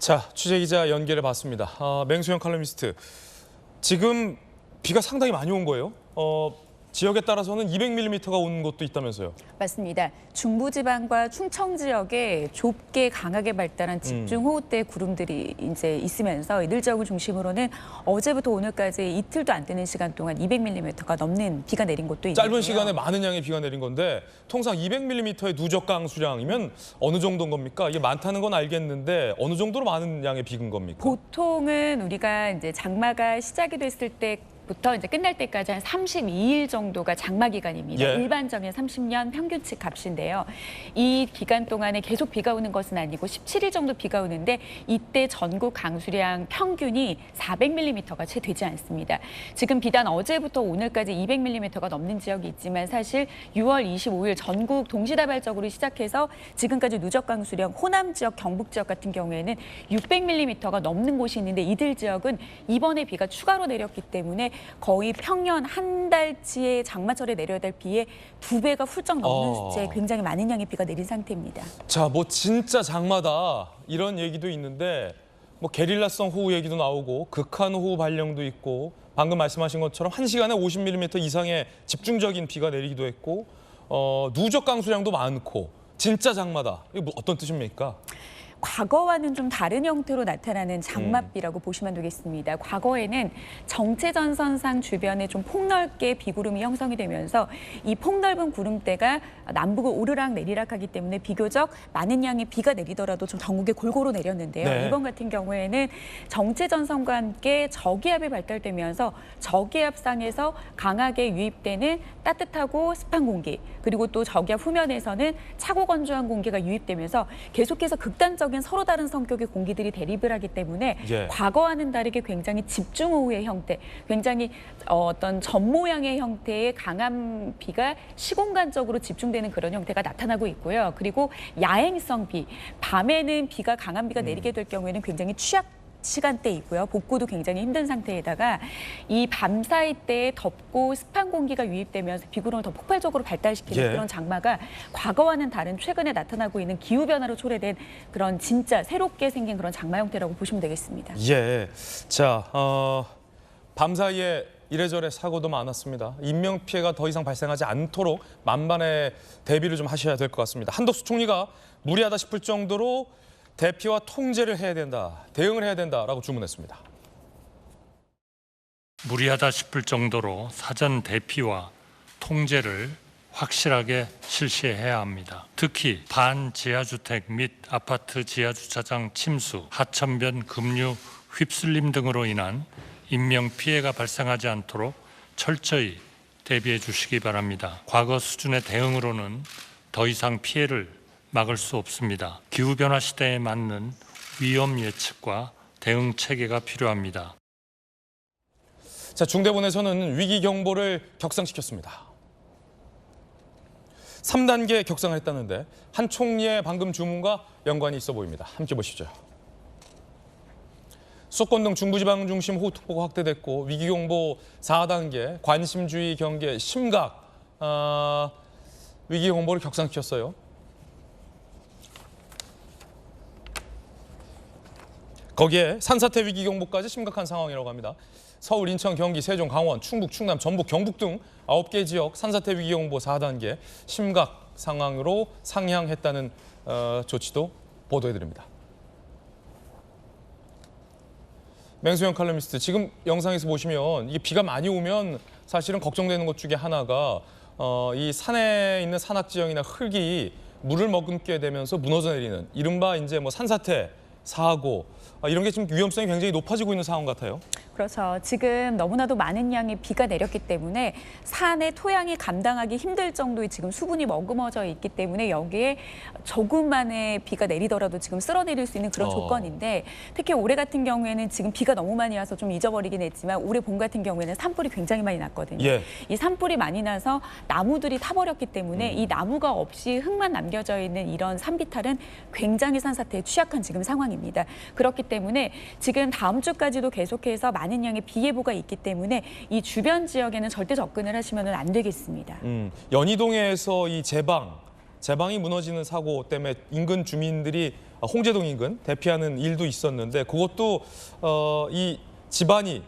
자, 취재기자 연결해 봤습니다. 맹수영 칼럼니스트, 지금 비가 상당히 많이 온 거예요? 지역에 따라서는 200mm가 온 곳도 있다면서요? 맞습니다. 중부지방과 충청 지역에 좁게 강하게 발달한 집중호우대 구름들이 이제 있으면서 이들 지역을 중심으로는 어제부터 오늘까지 이틀도 안 되는 시간 동안 200mm가 넘는 비가 내린 곳도 있는데요. 짧은 시간에 많은 양의 비가 내린 건데 통상 200mm의 누적 강수량이면 어느 정도인 겁니까? 이게 많다는 건 알겠는데 어느 정도로 많은 양의 비인 겁니까? 보통은 우리가 이제 장마가 시작이 됐을 때부터 이제 끝날 때까지 한 32일 정도가 장마 기간입니다. 예. 일반적인 30년 평균치 값인데요. 이 기간 동안에 계속 비가 오는 것은 아니고 17일 정도 비가 오는데 이때 전국 강수량 평균이 400mm가 채 되지 않습니다. 지금 비단 어제부터 오늘까지 200mm가 넘는 지역이 있지만 사실 6월 25일 전국 동시다발적으로 시작해서 지금까지 누적 강수량 호남 지역, 경북 지역 같은 경우에는 600mm가 넘는 곳이 있는데 이들 지역은 이번에 비가 추가로 내렸기 때문에 거의 평년 한 달치의 장마철에 내려야 될 비의 2배가 훌쩍 넘는 수치에 굉장히 많은 양의 비가 내린 상태입니다. 자, 뭐 진짜 장마다 이런 얘기도 있는데 뭐 게릴라성 호우 얘기도 나오고 극한 호우 발령도 있고 방금 말씀하신 것처럼 1시간에 50mm 이상의 집중적인 비가 내리기도 했고 누적 강수량도 많고 진짜 장마다. 이거 뭐 어떤 뜻입니까? 과거와는 좀 다른 형태로 나타나는 장맛비라고 보시면 되겠습니다. 과거에는 정체전선상 주변에 좀 폭넓게 비구름이 형성이 되면서 이 폭넓은 구름대가 남북을 오르락 내리락하기 때문에 비교적 많은 양의 비가 내리더라도 좀 전국에 골고루 내렸는데요. 네. 이번 같은 경우에는 정체전선과 함께 저기압이 발달되면서 저기압상에서 강하게 유입되는 따뜻하고 습한 공기, 그리고 또 저기압 후면에서는 차고 건조한 공기가 유입되면서 계속해서 극단적인 서로 다른 성격의 공기들이 대립을 하기 때문에 예. 과거와는 다르게 굉장히 집중호우의 형태, 굉장히 어떤 점 모양의 형태의 강한 비가 시공간적으로 집중되는 그런 형태가 나타나고 있고요. 그리고 야행성 비, 밤에는 비가 강한 비가 내리게 될 경우에는 굉장히 취약 시간대이고요. 복구도 굉장히 힘든 상태에다가 이 밤 사이 때에 덥고 습한 공기가 유입되면서 비구름을 더 폭발적으로 발달시키는 예. 그런 장마가 과거와는 다른 최근에 나타나고 있는 기후변화로 초래된 그런 진짜 새롭게 생긴 그런 장마 형태라고 보시면 되겠습니다. 예. 자, 밤 사이에 이래저래 사고도 많았습니다. 인명피해가 더 이상 발생하지 않도록 만반의 대비를 좀 하셔야 될 것 같습니다. 한덕수 총리가 무리하다 싶을 정도로 대피와 통제를 해야 된다, 대응을 해야 된다라고 주문했습니다. 무리하다 싶을 정도로 사전 대피와 통제를 확실하게 실시해야 합니다. 특히 반지하주택 및 아파트 지하주차장 침수, 하천변 급류, 휩쓸림 등으로 인한 인명피해가 발생하지 않도록 철저히 대비해 주시기 바랍니다. 과거 수준의 대응으로는 더 이상 피해를 막을 수 없습니다. 기후변화 시대에 맞는 위험 예측과 대응 체계가 필요합니다. 자, 중대본에서는 위기 경보를 격상시켰습니다. 3단계 격상을 했다는데 한 총리의 방금 주문과 연관이 있어 보입니다. 함께 보시죠. 수도권 등 중부지방 중심 호우특보가 확대됐고 위기경보 4단계 관심주의 경계 심각 위기경보를 격상시켰어요. 거기에 산사태 위기경보까지 심각한 상황이라고 합니다. 서울, 인천, 경기, 세종, 강원, 충북, 충남, 전북, 경북 등 9개 지역 산사태 위기경보 4단계 심각 상황으로 상향했다는 조치도 보도해드립니다. 맹수영 칼럼니스트, 지금 영상에서 보시면 이게 비가 많이 오면 사실은 걱정되는 것 중에 하나가 이 산에 있는 산악 지형이나 흙이 물을 머금게 되면서 무너져 내리는 이른바 이제 뭐 산사태, 사고 이런 게 지금 위험성이 굉장히 높아지고 있는 상황 같아요. 그렇죠. 지금 너무나도 많은 양의 비가 내렸기 때문에 산의 토양이 감당하기 힘들 정도의 지금 수분이 머금어져 있기 때문에 여기에 조금만의 비가 내리더라도 지금 쓸어내릴 수 있는 그런 조건인데 특히 올해 같은 경우에는 지금 비가 너무 많이 와서 좀 잊어버리긴 했지만 올해 봄 같은 경우에는 산불이 굉장히 많이 났거든요. 예. 이 산불이 많이 나서 나무들이 타버렸기 때문에 이 나무가 없이 흙만 남겨져 있는 이런 산비탈은 굉장히 산사태에 취약한 지금 상황입니다. 그렇기 때문에 지금 다음 주까지도 계속해서 많은 양의 비 예보가 있기 때문에 이 주변 지역에는 절대 접근을 하시면 안 되겠습니다. 연희동에서 이 제방이 무너지는 사고 때문에 인근 주민들이 홍제동 인근 대피하는 일도 있었는데 그것도 이 집안이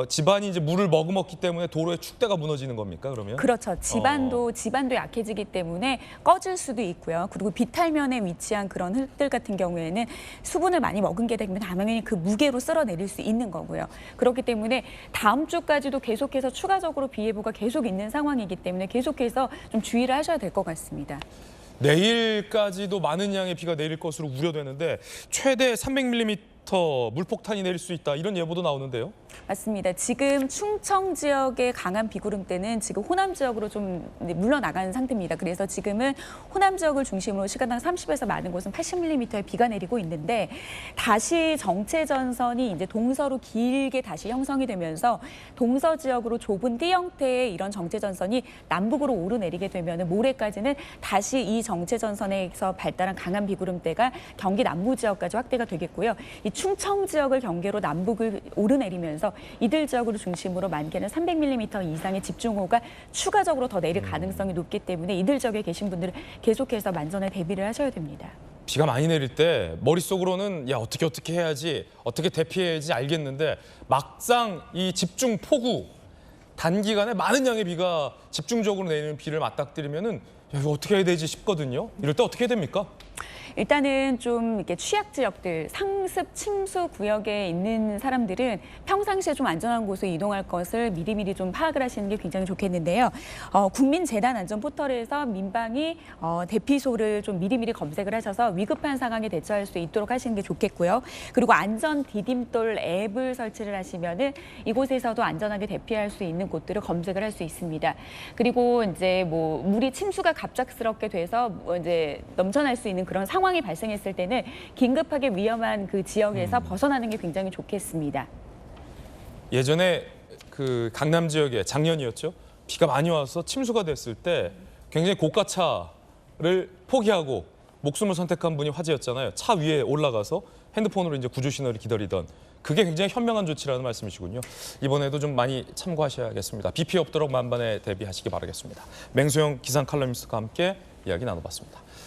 집안이 이제 물을 머금었기 때문에 도로의 축대가 무너지는 겁니까, 그러면? 그렇죠. 집안도 약해지기 때문에 꺼질 수도 있고요. 그리고 비탈면에 위치한 그런 흙들 같은 경우에는 수분을 많이 머금게 되면 당연히 그 무게로 쓸어내릴 수 있는 거고요. 그렇기 때문에 다음 주까지도 계속해서 추가적으로 비 예보가 계속 있는 상황이기 때문에 계속해서 좀 주의를 하셔야 될 것 같습니다. 내일까지도 많은 양의 비가 내릴 것으로 우려되는데 최대 300mm 물폭탄이 내릴 수 있다 이런 예보도 나오는데요. 맞습니다. 지금 충청 지역의 강한 비구름대는 지금 호남 지역으로 좀 물러나가는 상태입니다. 그래서 지금은 호남 지역을 중심으로 시간당 30에서 많은 곳은 80mm의 비가 내리고 있는데 다시 정체 전선이 이제 동서로 길게 다시 형성이 되면서 동서 지역으로 좁은 띠 형태의 이런 정체 전선이 남북으로 오르내리게 되면 모레까지는 다시 이 정체 전선에서 발달한 강한 비구름대가 경기 남부 지역까지 확대가 되겠고요. 이 충청 지역을 경계로 남북을 오르내리면서 이들 지역으로 중심으로 많게는 300mm 이상의 집중호우가 추가적으로 더 내릴 가능성이 높기 때문에 이들 지역에 계신 분들은 계속해서 만전에 대비를 하셔야 됩니다. 비가 많이 내릴 때 머릿속으로는 야 어떻게 해야지, 어떻게 대피해야지 알겠는데 막상 이 집중 폭우 단기간에 많은 양의 비가 집중적으로 내리는 비를 맞닥뜨리면은 야, 이거 어떻게 해야 되지 싶거든요. 이럴 때 어떻게 해야 됩니까? 일단은 좀 이렇게 취약 지역들, 상습 침수 구역에 있는 사람들은 평상시에 좀 안전한 곳으로 이동할 것을 미리미리 좀 파악을 하시는 게 굉장히 좋겠는데요. 국민재난 안전 포털에서 민방위 대피소를 좀 미리미리 검색을 하셔서 위급한 상황에 대처할 수 있도록 하시는 게 좋겠고요. 그리고 안전 디딤돌 앱을 설치를 하시면은 이곳에서도 안전하게 대피할 수 있는 곳들을 검색을 할 수 있습니다. 그리고 이제 뭐 물이 침수가 갑작스럽게 돼서 이제 넘쳐날 수 있는 그런 상황이 발생했을 때는 긴급하게 위험한 그 지역에서 벗어나는 게 굉장히 좋겠습니다. 예전에 그 강남 지역에 작년이었죠. 비가 많이 와서 침수가 됐을 때 굉장히 고가차를 포기하고 목숨을 선택한 분이 화제였잖아요. 차 위에 올라가서 핸드폰으로 이제 구조 신호를 기다리던 그게 굉장히 현명한 조치라는 말씀이시군요. 이번에도 좀 많이 참고하셔야겠습니다. 비 피해 없도록 만반에 대비하시기 바라겠습니다. 맹수영 기상 칼럼니스트와 함께 이야기 나눠봤습니다.